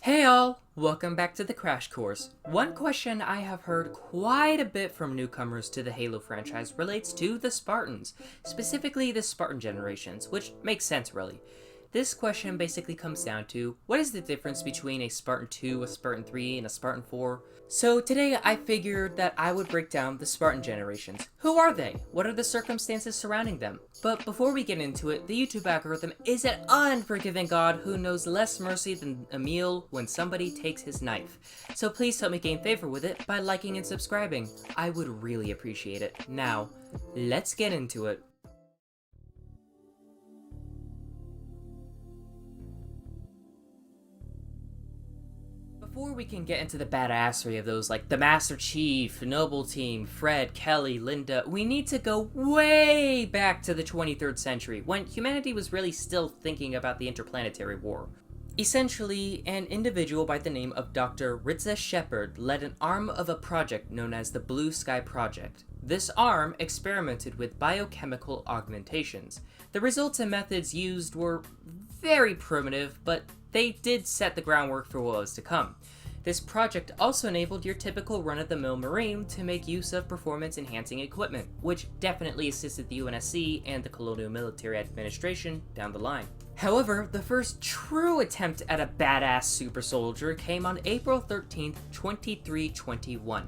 Hey all! Welcome back to the Crash Course. One question I have heard quite a bit from newcomers to the Halo franchise relates to the Spartans, specifically the Spartan generations, which makes sense really. This question basically comes down to, what is the difference between a Spartan II, a Spartan III, and a Spartan IV? So today I figured that I would break down the Spartan generations. Who are they? What are the circumstances surrounding them? But before we get into it, the YouTube algorithm is an unforgiving god who knows less mercy than a meal when somebody takes his knife. So please help me gain favor with it by liking and subscribing. I would really appreciate it. Now, let's get into it. Before we can get into the badassery of those like the Master Chief, Noble Team, Fred, Kelly, Linda, we need to go way back to the 23rd century, when humanity was really still thinking about the interplanetary war. Essentially, an individual by the name of Dr. Ritza Shepard led an arm of a project known as the Blue Sky Project. This arm experimented with biochemical augmentations. The results and methods used were very primitive, but they did set the groundwork for what was to come. This project also enabled your typical run-of-the-mill Marine to make use of performance-enhancing equipment, which definitely assisted the UNSC and the Colonial Military Administration down the line. However, the first true attempt at a badass super soldier came on April 13th, 2321.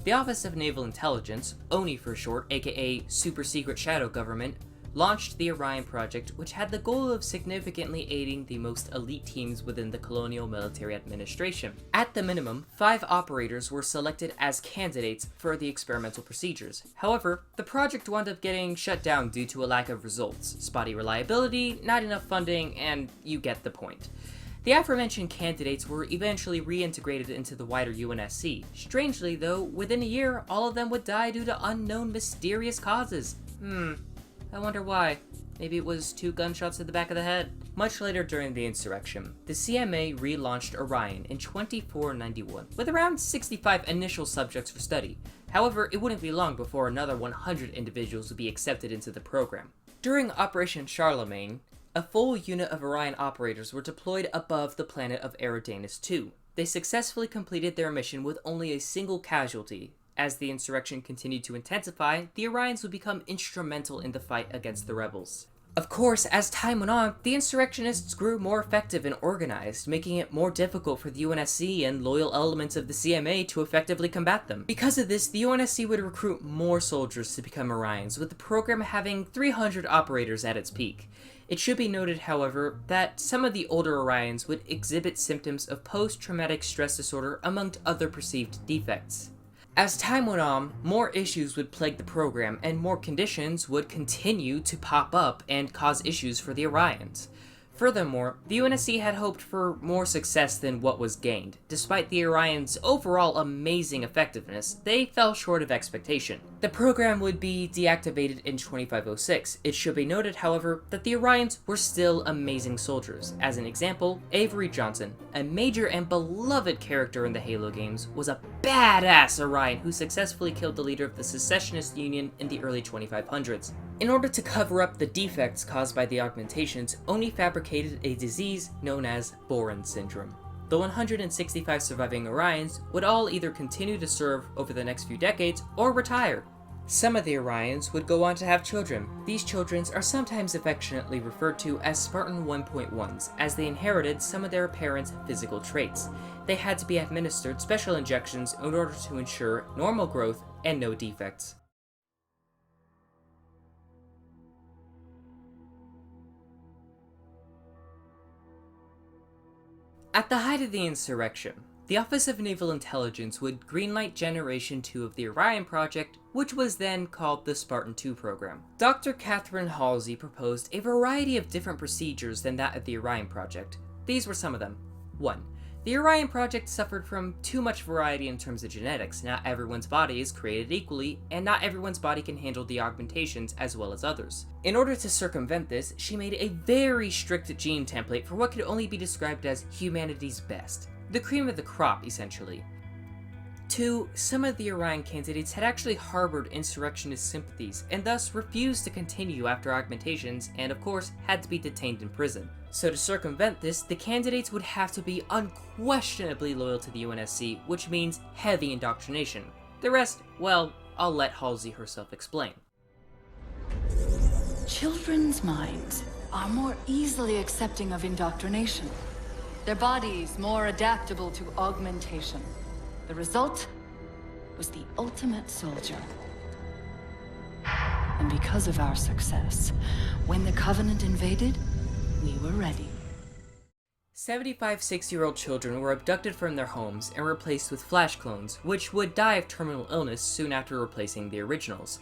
The Office of Naval Intelligence, ONI for short, aka Super Secret Shadow Government, launched the Orion project, which had the goal of significantly aiding the most elite teams within the Colonial Military Administration. At the minimum, 5 operators were selected as candidates for the experimental procedures. However, the project wound up getting shut down due to a lack of results, spotty reliability, not enough funding, and you get the point. The aforementioned candidates were eventually reintegrated into the wider UNSC. Strangely though, within a year, all of them would die due to unknown mysterious causes. I wonder why. Maybe it was 2 gunshots to the back of the head. Much later during the insurrection, the CMA relaunched Orion in 2491, with around 65 initial subjects for study. However, it wouldn't be long before another 100 individuals would be accepted into the program. During Operation Charlemagne, a full unit of Orion operators were deployed above the planet of Eridanus II. They successfully completed their mission with only a single casualty. As the insurrection continued to intensify, the Orions would become instrumental in the fight against the rebels. Of course, as time went on, the insurrectionists grew more effective and organized, making it more difficult for the UNSC and loyal elements of the CMA to effectively combat them. Because of this, the UNSC would recruit more soldiers to become Orions, with the program having 300 operators at its peak. It should be noted, however, that some of the older Orions would exhibit symptoms of post-traumatic stress disorder among other perceived defects. As time went on, more issues would plague the program, and more conditions would continue to pop up and cause issues for the Orions. Furthermore, the UNSC had hoped for more success than what was gained. Despite the Orions' overall amazing effectiveness, they fell short of expectation. The program would be deactivated in 2506. It should be noted, however, that the Orions were still amazing soldiers. As an example, Avery Johnson, a major and beloved character in the Halo games, was a badass Orion who successfully killed the leader of the Secessionist Union in the early 2500s. In order to cover up the defects caused by the augmentations, ONI fabricated a disease known as Boren syndrome. The 165 surviving Orions would all either continue to serve over the next few decades or retire. Some of the Orions would go on to have children. These children are sometimes affectionately referred to as Spartan 1.1s, as they inherited some of their parents' physical traits. They had to be administered special injections in order to ensure normal growth and no defects. At the height of the insurrection, the Office of Naval Intelligence would greenlight Generation 2 of the Orion project, which was then called the Spartan II program. Dr. Catherine Halsey proposed a variety of different procedures than that of the Orion project. These were some of them. 1. The Orion project suffered from too much variety in terms of genetics. Not everyone's body is created equally, and not everyone's body can handle the augmentations as well as others. In order to circumvent this, she made a very strict gene template for what could only be described as humanity's best. The cream of the crop, essentially. 2. Some of the Orion candidates had actually harbored insurrectionist sympathies, and thus refused to continue after augmentations, and of course, had to be detained in prison. So to circumvent this, the candidates would have to be unquestionably loyal to the UNSC, which means heavy indoctrination. The rest, well, I'll let Halsey herself explain. Children's minds are more easily accepting of indoctrination. Their bodies more adaptable to augmentation. The result was the ultimate soldier. And because of our success, when the Covenant invaded, we were ready. 75 6-year-old children were abducted from their homes and replaced with flash clones, which would die of terminal illness soon after replacing the originals.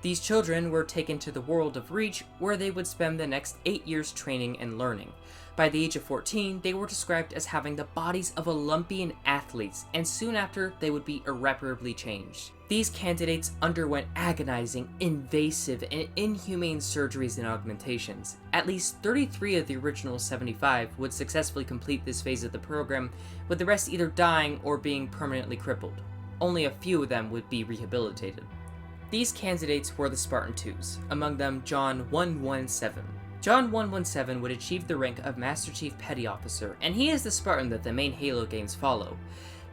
These children were taken to the world of Reach, where they would spend the next 8 years training and learning. By the age of 14, they were described as having the bodies of Olympian athletes, and soon after, they would be irreparably changed. These candidates underwent agonizing, invasive, and inhumane surgeries and augmentations. At least 33 of the original 75 would successfully complete this phase of the program, with the rest either dying or being permanently crippled. Only a few of them would be rehabilitated. These candidates were the Spartan IIs, among them John 117. John 117 would achieve the rank of Master Chief Petty Officer, and he is the Spartan that the main Halo games follow.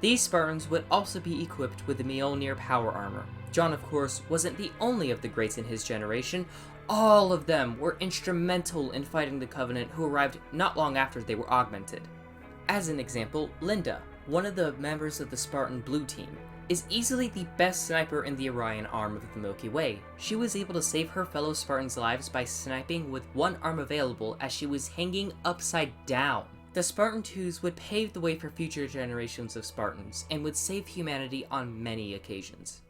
These Spartans would also be equipped with the Mjolnir power armor. John, of course, wasn't the only of the greats in his generation. All of them were instrumental in fighting the Covenant, who arrived not long after they were augmented. As an example, Linda, one of the members of the Spartan Blue Team, is easily the best sniper in the Orion arm of the Milky Way. She was able to save her fellow Spartans' lives by sniping with one arm available as she was hanging upside down. The Spartan IIs would pave the way for future generations of Spartans, and would save humanity on many occasions.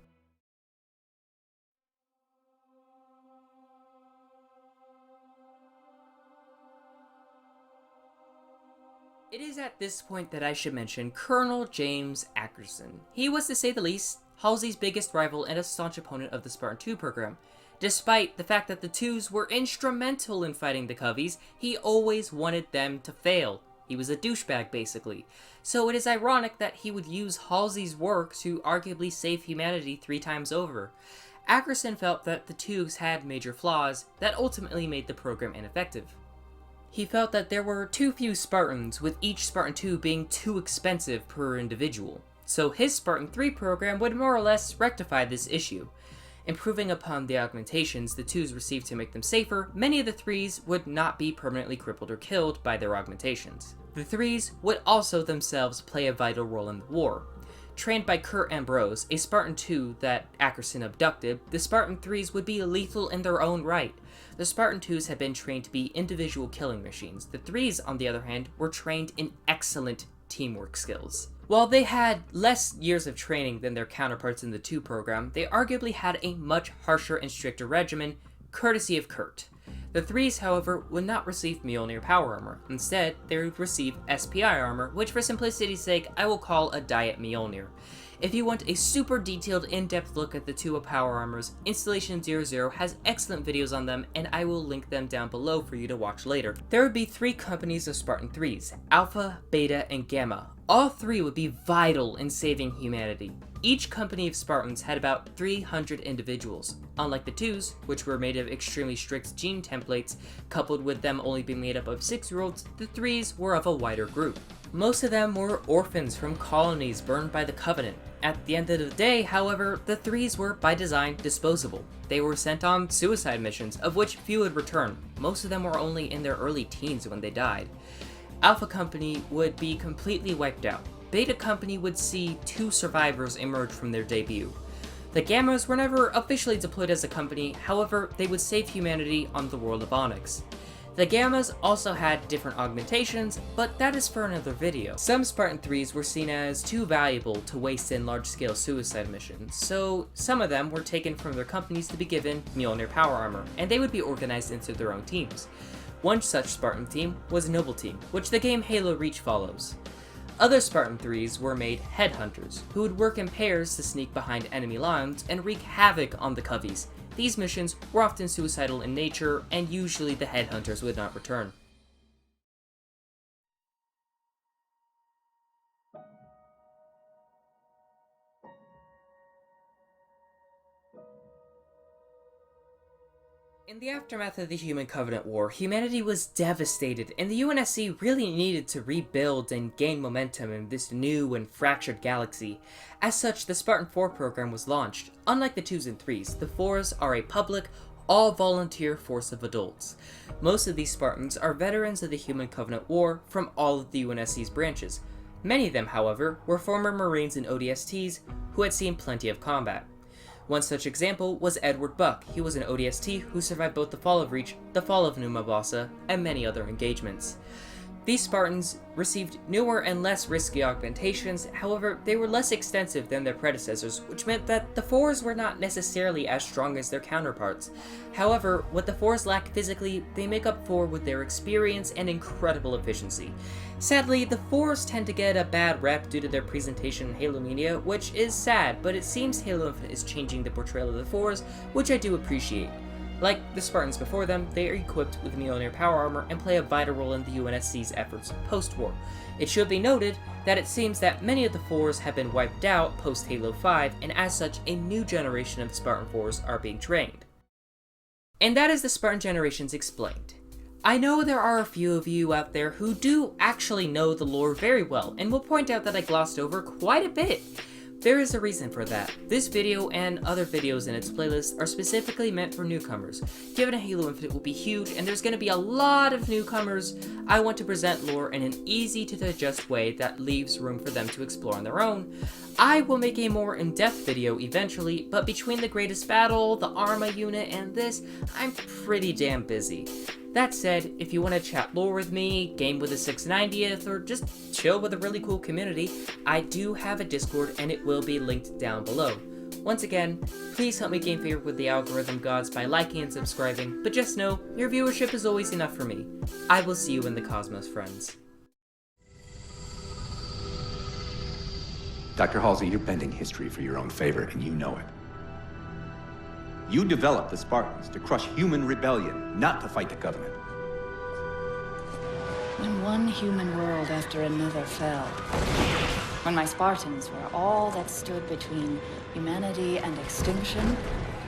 It is at this point that I should mention Colonel James Ackerson. He was, to say the least, Halsey's biggest rival and a staunch opponent of the Spartan II program. Despite the fact that the Twos were instrumental in fighting the Covies, he always wanted them to fail. He was a douchebag, basically. So it is ironic that he would use Halsey's work to arguably save humanity 3 times over. Ackerson felt that the Twos had major flaws that ultimately made the program ineffective. He felt that there were too few Spartans, with each Spartan II being too expensive per individual. So his Spartan III program would more or less rectify this issue. Improving upon the augmentations the Twos received to make them safer, many of the Threes would not be permanently crippled or killed by their augmentations. The Threes would also themselves play a vital role in the war. Trained by Kurt Ambrose, a Spartan II that Ackerson abducted, the Spartan Threes would be lethal in their own right. The Spartan IIs had been trained to be individual killing machines. The Threes, on the other hand, were trained in excellent teamwork skills. While they had less years of training than their counterparts in the II program, they arguably had a much harsher and stricter regimen, courtesy of Kurt. The Threes, however, would not receive Mjolnir power armor. Instead, they would receive SPI armor, which for simplicity's sake, I will call a Diet Mjolnir. If you want a super detailed, in-depth look at the two power armors, Installation 00 has excellent videos on them, and I will link them down below for you to watch later. There would be 3 companies of Spartan 3s, Alpha, Beta, and Gamma. All 3 would be vital in saving humanity. Each company of Spartans had about 300 individuals. Unlike the 2s, which were made of extremely strict gene templates, coupled with them only being made up of 6-year-olds, the 3s were of a wider group. Most of them were orphans from colonies burned by the Covenant. At the end of the day, however, the 3s were, by design, disposable. They were sent on suicide missions, of which few would return. Most of them were only in their early teens when they died. Alpha Company would be completely wiped out. Beta Company would see 2 survivors emerge from their debut. The Gammas were never officially deployed as a company, however, they would save humanity on the world of Onyx. The Gammas also had different augmentations, but that is for another video. Some Spartan 3s were seen as too valuable to waste in large-scale suicide missions, so some of them were taken from their companies to be given Mjolnir power armor, and they would be organized into their own teams. One such Spartan team was Noble Team, which the game Halo Reach follows. Other Spartan 3s were made headhunters, who would work in pairs to sneak behind enemy lines and wreak havoc on the Covies. These missions were often suicidal in nature, and usually the headhunters would not return. In the aftermath of the Human Covenant War, humanity was devastated, and the UNSC really needed to rebuild and gain momentum in this new and fractured galaxy. As such, the Spartan IV program was launched. Unlike the 2s and 3s, the 4s are a public, all-volunteer force of adults. Most of these Spartans are veterans of the Human Covenant War from all of the UNSC's branches. Many of them, however, were former Marines and ODSTs who had seen plenty of combat. One such example was Edward Buck. He was an ODST who survived both the Fall of Reach, the Fall of Numabasa, and many other engagements. These Spartans received newer and less risky augmentations, however, they were less extensive than their predecessors, which meant that the 4s were not necessarily as strong as their counterparts. However, what the 4s lack physically, they make up for with their experience and incredible efficiency. Sadly, the 4s tend to get a bad rep due to their presentation in Halo media, which is sad, but it seems Halo Infinite is changing the portrayal of the 4s, which I do appreciate. Like the Spartans before them, they are equipped with Mjolnir power armor and play a vital role in the UNSC's efforts post-war. It should be noted that it seems that many of the 4s have been wiped out post-Halo 5, and as such, a new generation of Spartan 4s are being trained. And that is the Spartan generations explained. I know there are a few of you out there who do actually know the lore very well, and will point out that I glossed over quite a bit. There is a reason for that. This video and other videos in its playlist are specifically meant for newcomers. Given Halo Infinite will be huge and there's going to be a lot of newcomers, I want to present lore in an easy to digest way that leaves room for them to explore on their own. I will make a more in-depth video eventually, but between the greatest battle, the Arma unit, and this, I'm pretty damn busy. That said, if you want to chat lore with me, game with the 690th, or just chill with a really cool community, I do have a Discord and it will be linked down below. Once again, please help me gain favor with the algorithm gods by liking and subscribing, but just know, your viewership is always enough for me. I will see you in the cosmos, friends. Dr. Halsey, you're bending history for your own favor, and you know it. You developed the Spartans to crush human rebellion, not to fight the Covenant. When one human world after another fell, when my Spartans were all that stood between humanity and extinction,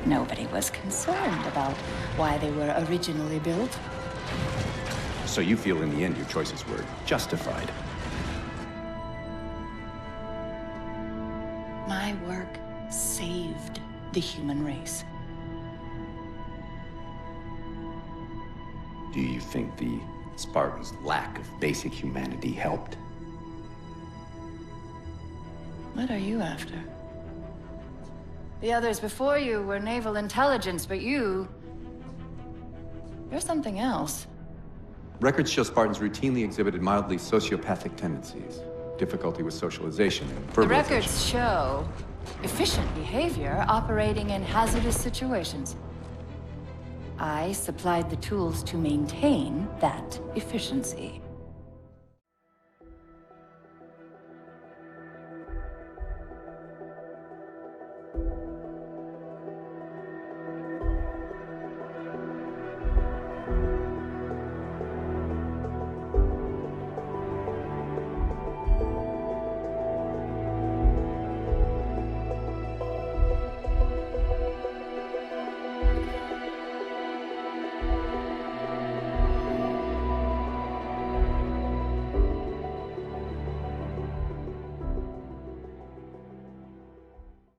nobody was concerned about why they were originally built. So you feel in the end your choices were justified. My work saved the human race. Do you think the Spartans' lack of basic humanity helped? What are you after? The others before you were naval intelligence, but you're something else. Records show Spartans routinely exhibited mildly sociopathic tendencies, difficulty with socialization, and verbalization. The records show efficient behavior operating in hazardous situations. I supplied the tools to maintain that efficiency.